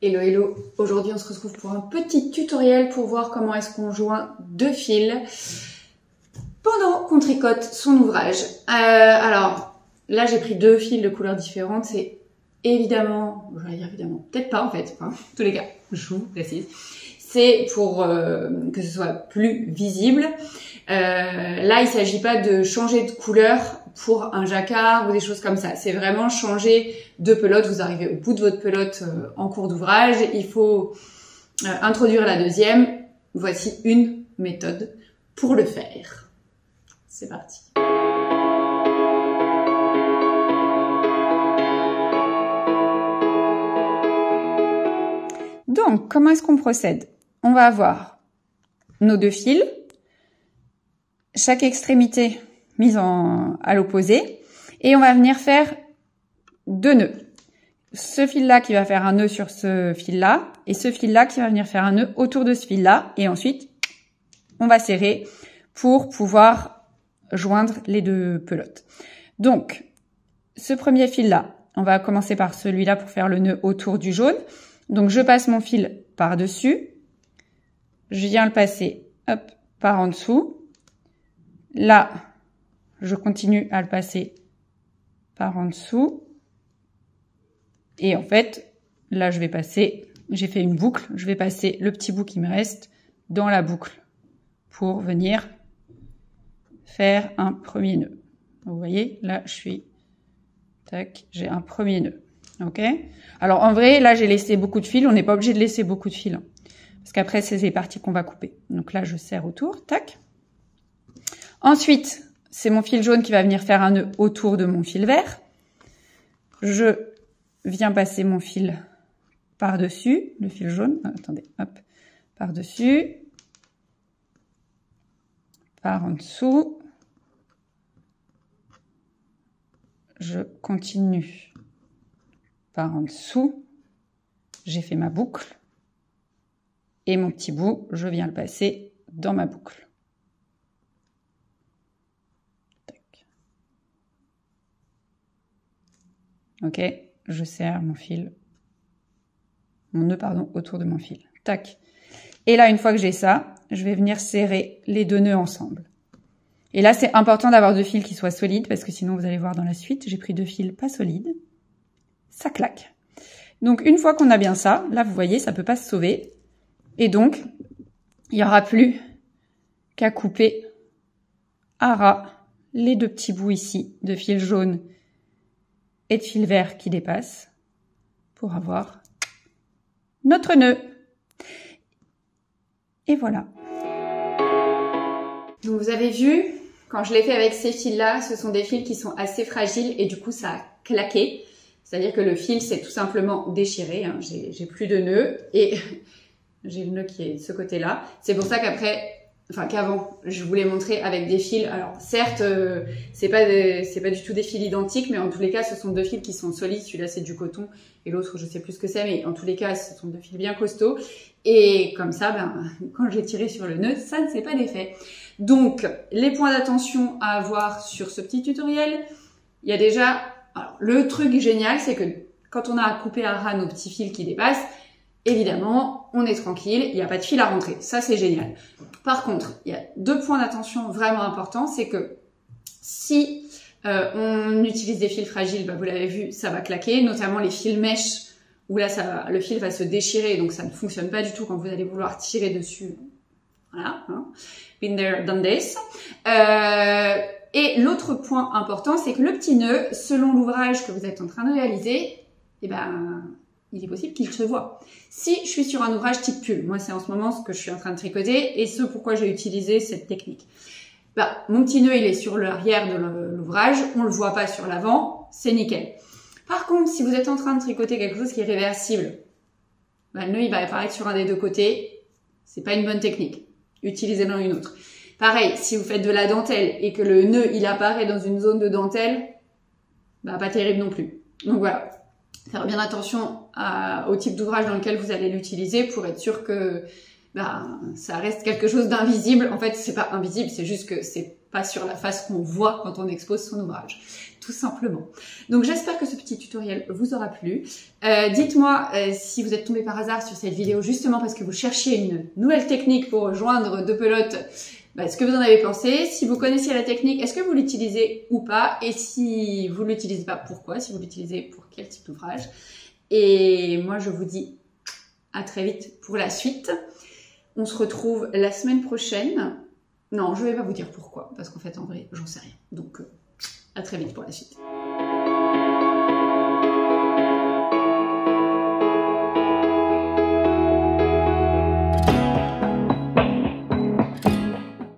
Hello hello, aujourd'hui on se retrouve pour un petit tutoriel pour voir comment est-ce qu'on joint deux fils pendant qu'on tricote son ouvrage. Alors là j'ai pris deux fils de couleurs différentes, c'est évidemment, j'allais dire évidemment, peut-être pas en fait, en tous les cas, je vous précise, c'est pour que ce soit plus visible. Là il s'agit pas de changer de couleur pour un jacquard ou des choses comme ça. C'est vraiment changer de pelote. Vous arrivez au bout de votre pelote en cours d'ouvrage. Il faut introduire la deuxième. Voici une méthode pour le faire. C'est parti. Donc, comment est-ce qu'on procède? On va avoir nos deux fils, chaque extrémité mise à l'opposé, et on va venir faire deux nœuds. Ce fil-là qui va faire un nœud sur ce fil-là, et ce fil-là qui va venir faire un nœud autour de ce fil-là, et ensuite, on va serrer pour pouvoir joindre les deux pelotes. Donc, ce premier fil-là, on va commencer par celui-là pour faire le nœud autour du jaune. Donc, je passe mon fil par-dessus, je viens le passer, hop, par en dessous. Là, je continue à le passer par en dessous. Et en fait, là, je vais passer, j'ai fait une boucle, je vais passer le petit bout qui me reste dans la boucle pour venir faire un premier nœud. Vous voyez, là, je suis, tac, j'ai un premier nœud. Ok? Alors, en vrai, là, j'ai laissé beaucoup de fils. On n'est pas obligé de laisser beaucoup de fils, hein, parce qu'après, c'est les parties qu'on va couper. Donc là, je serre autour, tac. Ensuite, c'est mon fil jaune qui va venir faire un nœud autour de mon fil vert. Je viens passer mon fil par-dessus, le fil jaune. Attendez, hop, par-dessus, par en dessous. Je continue par en dessous. J'ai fait ma boucle. Et mon petit bout, je viens le passer dans ma boucle. Ok, je serre mon fil, mon nœud, pardon, autour de mon fil. Tac. Et là, une fois que j'ai ça, je vais venir serrer les deux nœuds ensemble. Et là, c'est important d'avoir deux fils qui soient solides, parce que sinon, vous allez voir dans la suite, j'ai pris deux fils pas solides. Ça claque. Donc, une fois qu'on a bien ça, là, vous voyez, ça peut pas se sauver. Et donc, il n'y aura plus qu'à couper à ras les deux petits bouts ici de fil jaune et de fil vert qui dépasse pour avoir notre nœud. Et voilà. Donc vous avez vu, quand je l'ai fait avec ces fils-là, ce sont des fils qui sont assez fragiles et du coup ça a claqué. C'est-à-dire que le fil s'est tout simplement déchiré. Hein. J'ai plus de nœud et j'ai le nœud qui est de ce côté-là. C'est pour ça qu'après, enfin qu'avant, je voulais montrer avec des fils. Alors certes, c'est pas du tout des fils identiques, mais en tous les cas, ce sont deux fils qui sont solides. Celui-là, c'est du coton et l'autre, je sais plus ce que c'est, mais en tous les cas, ce sont deux fils bien costauds. Et comme ça, ben, quand j'ai tiré sur le nœud, ça ne s'est pas défait. Donc, les points d'attention à avoir sur ce petit tutoriel, il y a déjà, alors, le truc génial, c'est que quand on a à couper à ras nos petits fils qui dépassent, évidemment, on est tranquille, il n'y a pas de fil à rentrer. Ça, c'est génial. Par contre, il y a deux points d'attention vraiment importants. C'est que si on utilise des fils fragiles, bah, vous l'avez vu, ça va claquer, notamment les fils mèches, où là, le fil va se déchirer, donc ça ne fonctionne pas du tout quand vous allez vouloir tirer dessus. Voilà. Hein. Been there, done this. Et l'autre point important, c'est que le petit nœud, selon l'ouvrage que vous êtes en train de réaliser, eh ben, il est possible qu'il se voit. Si je suis sur un ouvrage type pull, moi c'est en ce moment ce que je suis en train de tricoter et ce pourquoi j'ai utilisé cette technique. Bah, mon petit nœud il est sur l'arrière de l'ouvrage, on le voit pas sur l'avant, c'est nickel. Par contre, si vous êtes en train de tricoter quelque chose qui est réversible, bah, le nœud il va apparaître sur un des deux côtés, c'est pas une bonne technique. Utilisez-en une autre. Pareil, si vous faites de la dentelle et que le nœud il apparaît dans une zone de dentelle, bah pas terrible non plus. Donc voilà. Faire bien attention au type d'ouvrage dans lequel vous allez l'utiliser pour être sûr que bah, ça reste quelque chose d'invisible. En fait, c'est pas invisible, c'est juste que c'est pas sur la face qu'on voit quand on expose son ouvrage, tout simplement. Donc j'espère que ce petit tutoriel vous aura plu. Dites-moi si vous êtes tombé par hasard sur cette vidéo justement parce que vous cherchiez une nouvelle technique pour joindre deux pelotes, ce que vous en avez pensé. Si vous connaissiez la technique, est-ce que vous l'utilisez ou pas? Et si vous ne l'utilisez pas, pourquoi? Si vous l'utilisez, pour quel type d'ouvrage? Et moi je vous dis à très vite pour la suite. On se retrouve la semaine prochaine. Non, je ne vais pas vous dire pourquoi, parce qu'en fait, en vrai, j'en sais rien. Donc, à très vite pour la suite.